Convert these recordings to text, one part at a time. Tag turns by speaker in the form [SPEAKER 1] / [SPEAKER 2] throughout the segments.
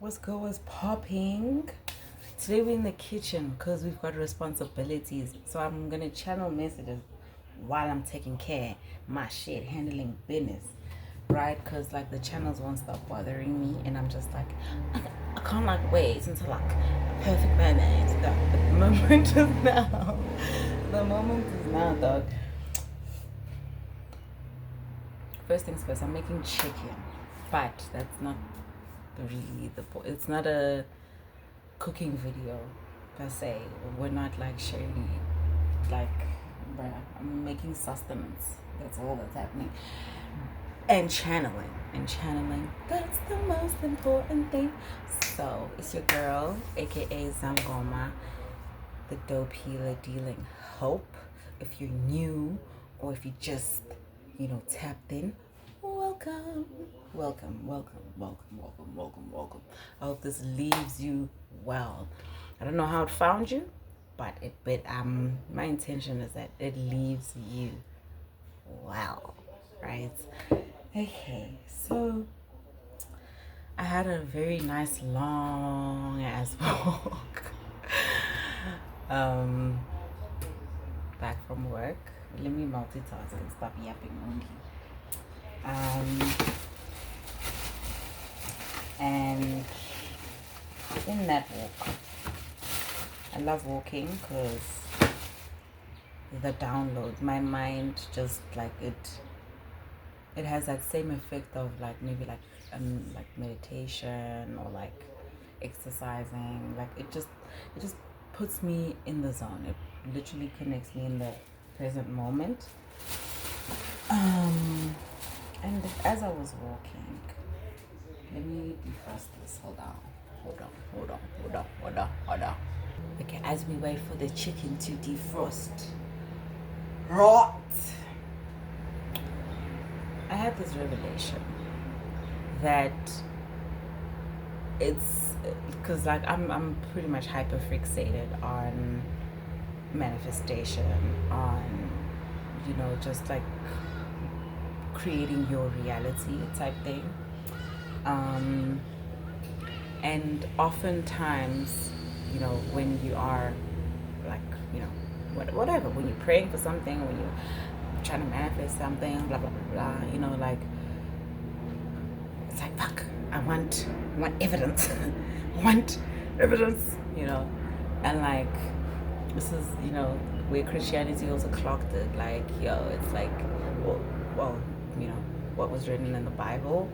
[SPEAKER 1] What's good? What's popping? Today we're in the kitchen because we've got responsibilities. So I'm gonna channel messages while I'm taking care my shit, handling business, right? Because like the channels won't stop bothering me, and I'm just like, I can't like wait until like a perfect minute. The moment is now. The moment is now, dog. First things first, I'm making chicken, but that's not really the point. It's not a cooking video per se. We're not like sharing it. Like, bruh, I'm making sustenance. That's all that's happening. And channeling. And channeling. That's the most important thing. So, it's your girl, aka Zangoma, the dope healer dealing hope. If you're new or if you just, tapped in, welcome. Welcome, welcome, welcome, welcome, welcome, welcome. I hope this leaves you well. I don't know how it found you, but my intention is that it leaves you well, right? Okay, so I had a very nice long ass walk. um Back from work. Let me multitask and stop yapping only. And in that walk, I love walking because the downloads, my mind just like it has that same effect of like maybe like meditation or like exercising. Like it just puts me in the zone. It literally connects me in the present moment. And as I was walking, let me defrost this. Hold on. Okay, as we wait for the chicken to defrost. Rot. I had this revelation that it's because like I'm pretty much hyper fixated on manifestation, on just like creating your reality type thing. And oftentimes, when you are like, whatever, when you're praying for something, when you're trying to manifest something, blah blah blah blah, like it's like fuck, I want evidence. I want evidence, and like this is where Christianity also clocked it. Like, it's like, well, what was written in the Bible.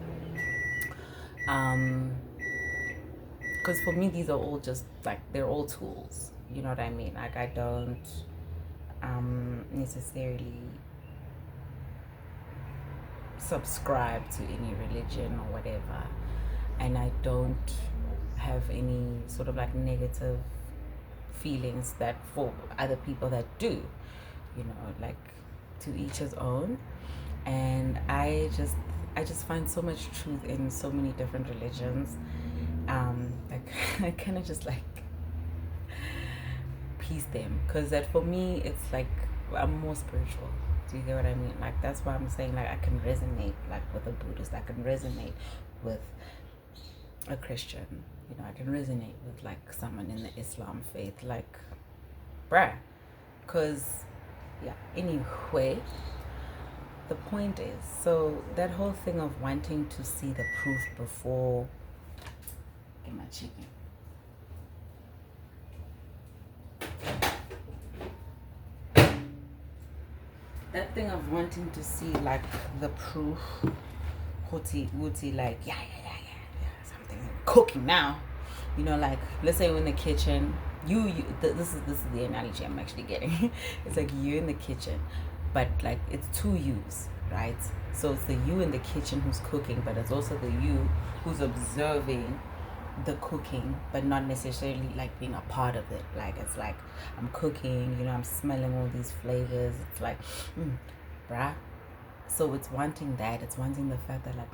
[SPEAKER 1] Because for me, these are all just like, they're all tools. You know what I mean? Like, I don't necessarily subscribe to any religion or whatever, and I don't have any sort of like negative feelings that for other people that do, like, to each his own. And I just find so much truth in so many different religions. Like I kind of just like piece them, because that for me it's like I'm more spiritual. Do you get what I mean? Like, that's why I'm saying, like, I can resonate like with a Buddhist, I can resonate with a Christian, I can resonate with like someone in the Islam faith, like, bruh. Because yeah, anyway, the point is, so that whole thing of wanting to see the proof before get my chicken, that thing of wanting to see like the proof, hoti wuti, like, yeah, something cooking now, like, let's say we're in the kitchen, this is the analogy I'm actually getting. It's like you're in the kitchen, but like it's two yous, right? So it's the you in the kitchen who's cooking, but it's also the you who's observing the cooking, but not necessarily like being a part of it. Like, it's like I'm cooking, I'm smelling all these flavors. It's like, bruh. So it's wanting that. It's wanting the fact that, like,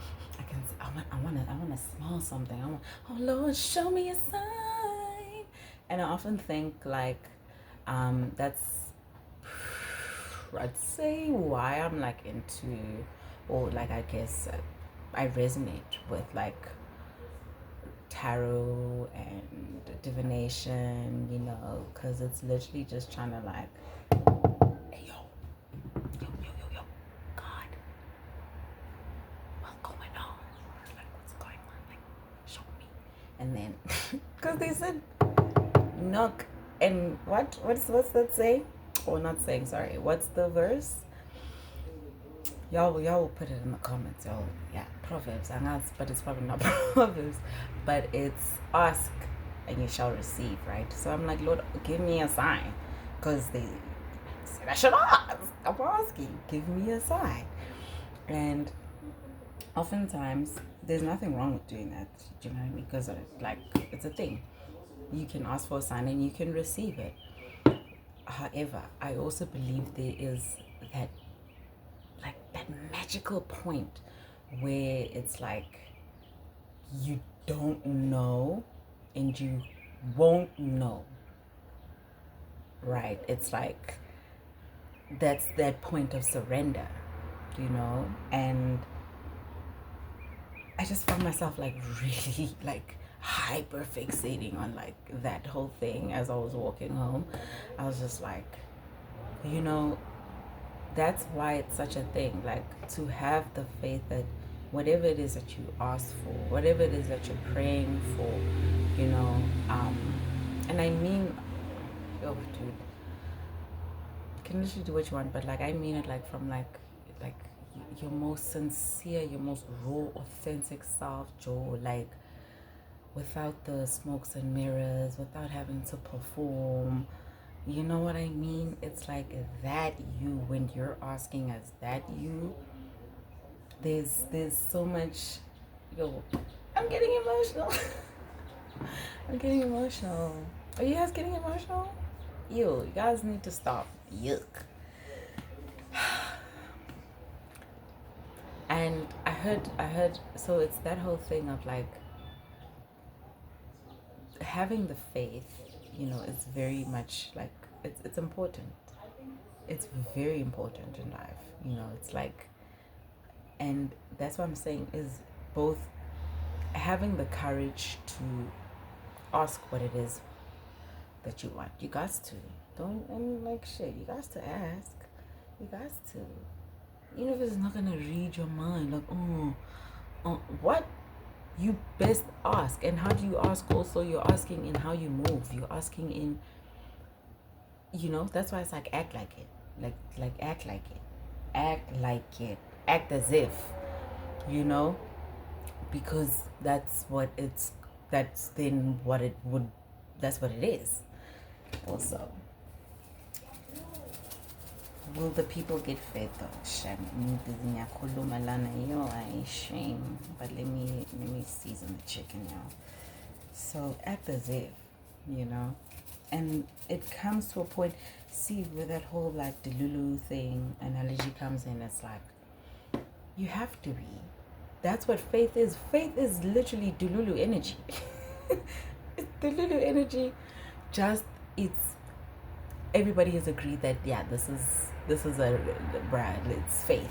[SPEAKER 1] I want to smell something. I want, oh Lord, show me a sign. And I often think like, that's, I'd say, why I'm like into, or like, I guess I resonate with like tarot and divination, you know, because it's literally just trying to like, hey, yo, God, what's going on? Like, what's going on? Like, show me. And then, because they said knock and what's that saying? Or not saying, sorry. What's the verse? Y'all will put it in the comments. Y'all, yeah, Proverbs. And that's, but it's probably not Proverbs, but it's ask and you shall receive, right? So I'm like, Lord, give me a sign, because they said I should ask. I'm asking, give me a sign, and oftentimes there's nothing wrong with doing that. Do you know what I mean? Because like it's a thing. You can ask for a sign and you can receive it. However, I also believe there is that magical point where it's like you don't know and you won't know, right? It's like that's that point of surrender, you know. And I just found myself like really like hyper fixating on like that whole thing as I was walking home. I was just like, you know, that's why it's such a thing, like to have the faith that whatever it is that you ask for, whatever it is that you're praying for, you know, and I mean, oh dude, you can literally do what you want, but like I mean it like from like your most sincere, your most raw, authentic self, Joe, like without the smokes and mirrors, without having to perform. You know what I mean? It's like that you, when you're asking as that you, there's so much. Yo, I'm getting emotional. I'm getting emotional. Are you guys getting emotional? Ew, you guys need to stop. Yuck. And I heard, so it's that whole thing of like having the faith, you know, it's very much like, it's important. It's very important in life, you know. It's like, and that's what I'm saying is both having the courage to ask what it is that you want. You got to. Don't, and like shit, you got to ask. You got to. Even if it's not gonna read your mind, like, what? You best ask. And how do you ask also? You're asking in how you move. You're asking in, you know, that's why it's like act like it. Like act like it. Act like it. Act as if, you know, because that's what it's, that's then what it would, that's what it is. Also, will the people get fed though? Shame, but let me season the chicken, y'all. So act as if, you know, and it comes to a point. See where that whole like Delulu thing analogy comes in. It's like you have to be. That's what faith is. Faith is literally Delulu energy. It's Delulu energy. Just it's, everybody has agreed that yeah, this is a brand. It's faith.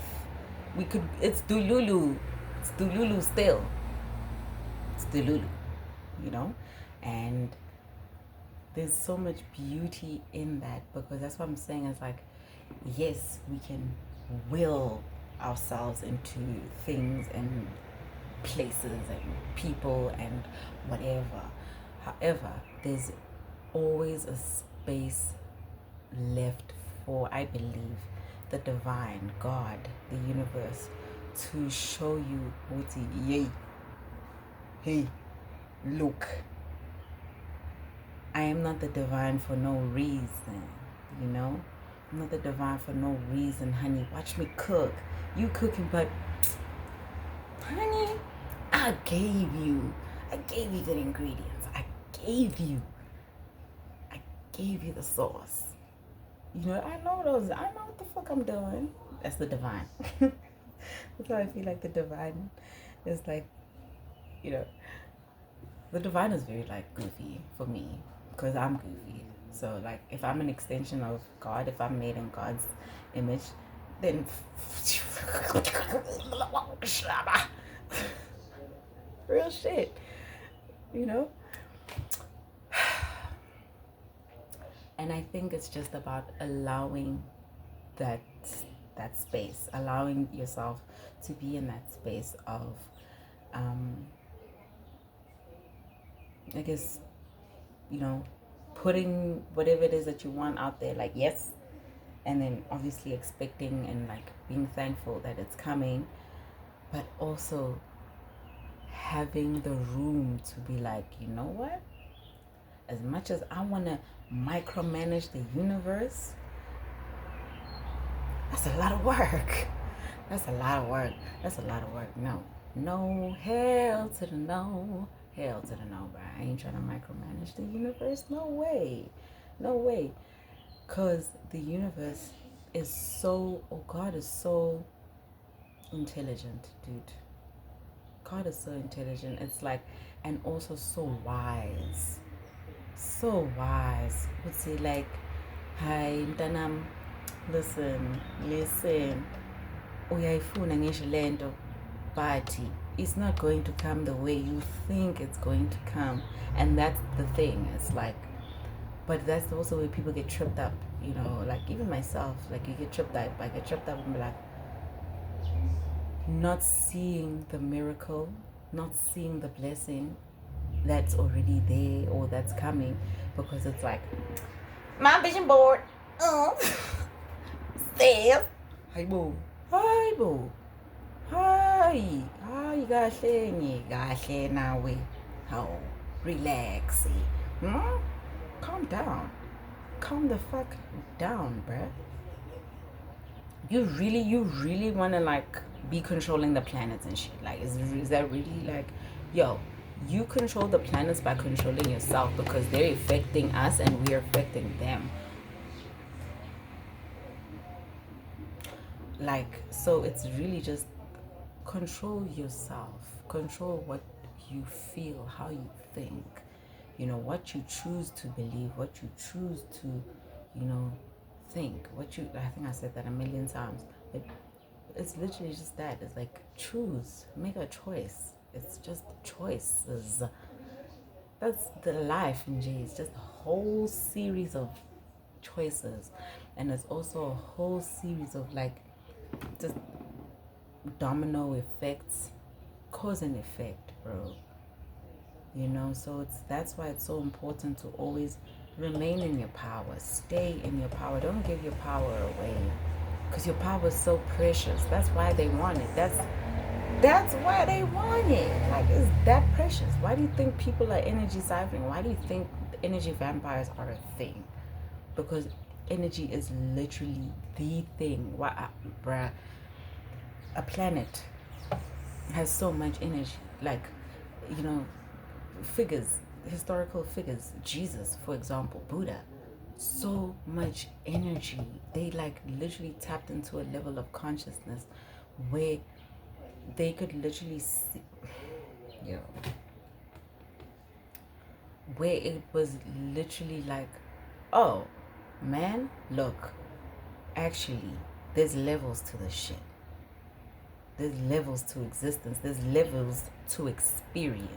[SPEAKER 1] We could. It's Delulu. It's Delulu still. It's Delulu. You know, and there's so much beauty in that, because that's what I'm saying. It's like, yes, we can will ourselves into things and places and people and whatever. However, there's always a space left for, I believe, the divine, God, the universe, to show you what yay. Hey, look, I am not the divine for no reason, you know? I'm not the divine for no reason, honey. Watch me cook. You cooking, but honey, I gave you the ingredients. I gave you the sauce. You know, I know what the fuck I'm doing. That's the divine. That's how I feel like the divine is like, you know, the divine is very like goofy for me, because I'm goofy. So like if I'm an extension of God, if I'm made in God's image, then real shit. you know? And I think it's just about allowing that space, allowing yourself to be in that space of, I guess, putting whatever it is that you want out there, like, yes, and then obviously expecting and like being thankful that it's coming, but also having the room to be like, you know what? As much as I want to micromanage the universe, that's a lot of work. That's a lot of work. That's a lot of work. No, hell to the no. Hell to the no, bro. I ain't trying to micromanage the universe. No way. Because the universe is so, God is so intelligent, dude. God is so intelligent. It's like, and also so wise. So wise. Would say like, hi, mtanam, listen. Uyayifuna ngisho lento, but it's not going to come the way you think it's going to come. And that's the thing. It's like, but that's also where people get tripped up, like even myself, like you get tripped up. I get tripped up and be like, not seeing the miracle, not seeing the blessing that's already there or that's coming, because it's like, my vision board, Steph. Hi boo. Hi, kahle nawe. How? Relax. Calm down. Calm the fuck down, bruh. You really want to like be controlling the planets and shit? Like, is that really like, yo, you control the planets by controlling yourself, because they're affecting us and we're affecting them. Like, so it's really just control yourself, control what you feel, how you think, what you choose to believe, what you choose to, think, I think I said that a million times, but it's literally just that. It's like, choose, make a choice. It's just choices. That's the life in J. It's just a whole series of choices, and it's also a whole series of like just domino effects, cause and effect, bro. So that's why it's so important to always remain in your power, stay in your power. Don't give your power away, because your power is so precious. That's why they want it. That's why they want it. Like, it's that precious. Why do you think people are energy ciphering? Why do you think energy vampires are a thing? Because energy is literally the thing. Why, bruh? A planet has so much energy. Like, figures, historical figures, Jesus, for example, Buddha, so much energy. They like literally tapped into a level of consciousness where they could literally see, where it was literally like, oh man, look, actually there's levels to this shit. There's levels to existence. There's levels to experience.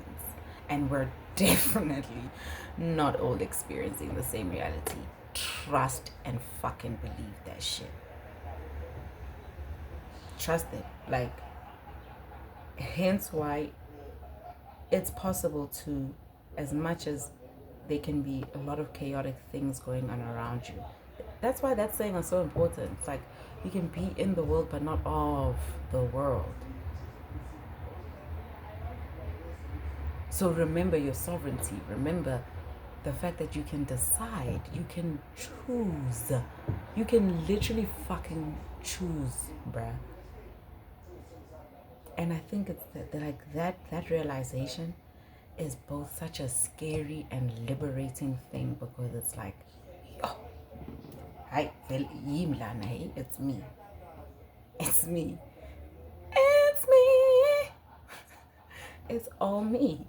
[SPEAKER 1] And we're definitely not all experiencing the same reality. Trust and fucking believe that shit. Trust it. Like, hence why it's possible to, as much as there can be a lot of chaotic things going on around you. That's why that saying is so important. It's like, you can be in the world but not of the world. So remember your sovereignty. Remember the fact that you can decide. You can choose. You can literally fucking choose, bruh. And I think it's that realization is both such a scary and liberating thing, because it's like, oh, hi, it's me. It's me. It's me. It's all me.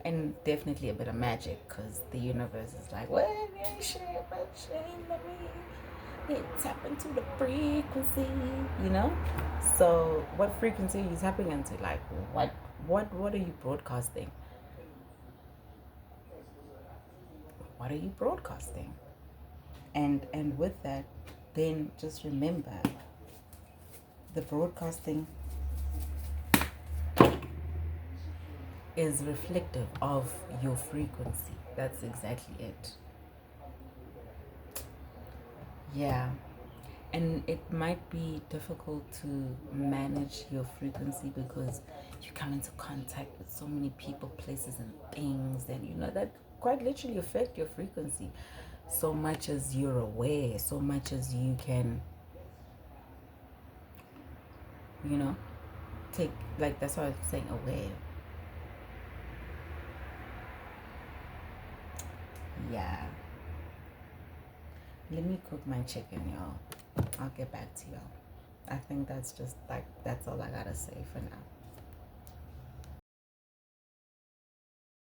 [SPEAKER 1] And definitely a bit of magic, because the universe is like, what? Let me tap into the frequency, So what frequency are you tapping into? Like, what What are you broadcasting? What are you broadcasting? And with that, then just remember, the broadcasting is reflective of your frequency. That's exactly it. Yeah. And it might be difficult to manage your frequency because you come into contact with so many people, places, and things, and that quite literally affect your frequency. So much as you're aware, so much as you can, you know, take, like, that's why I'm saying aware. Yeah. Let me cook my chicken, y'all. I'll get back to y'all. I think that's just like, that's all I gotta say for now.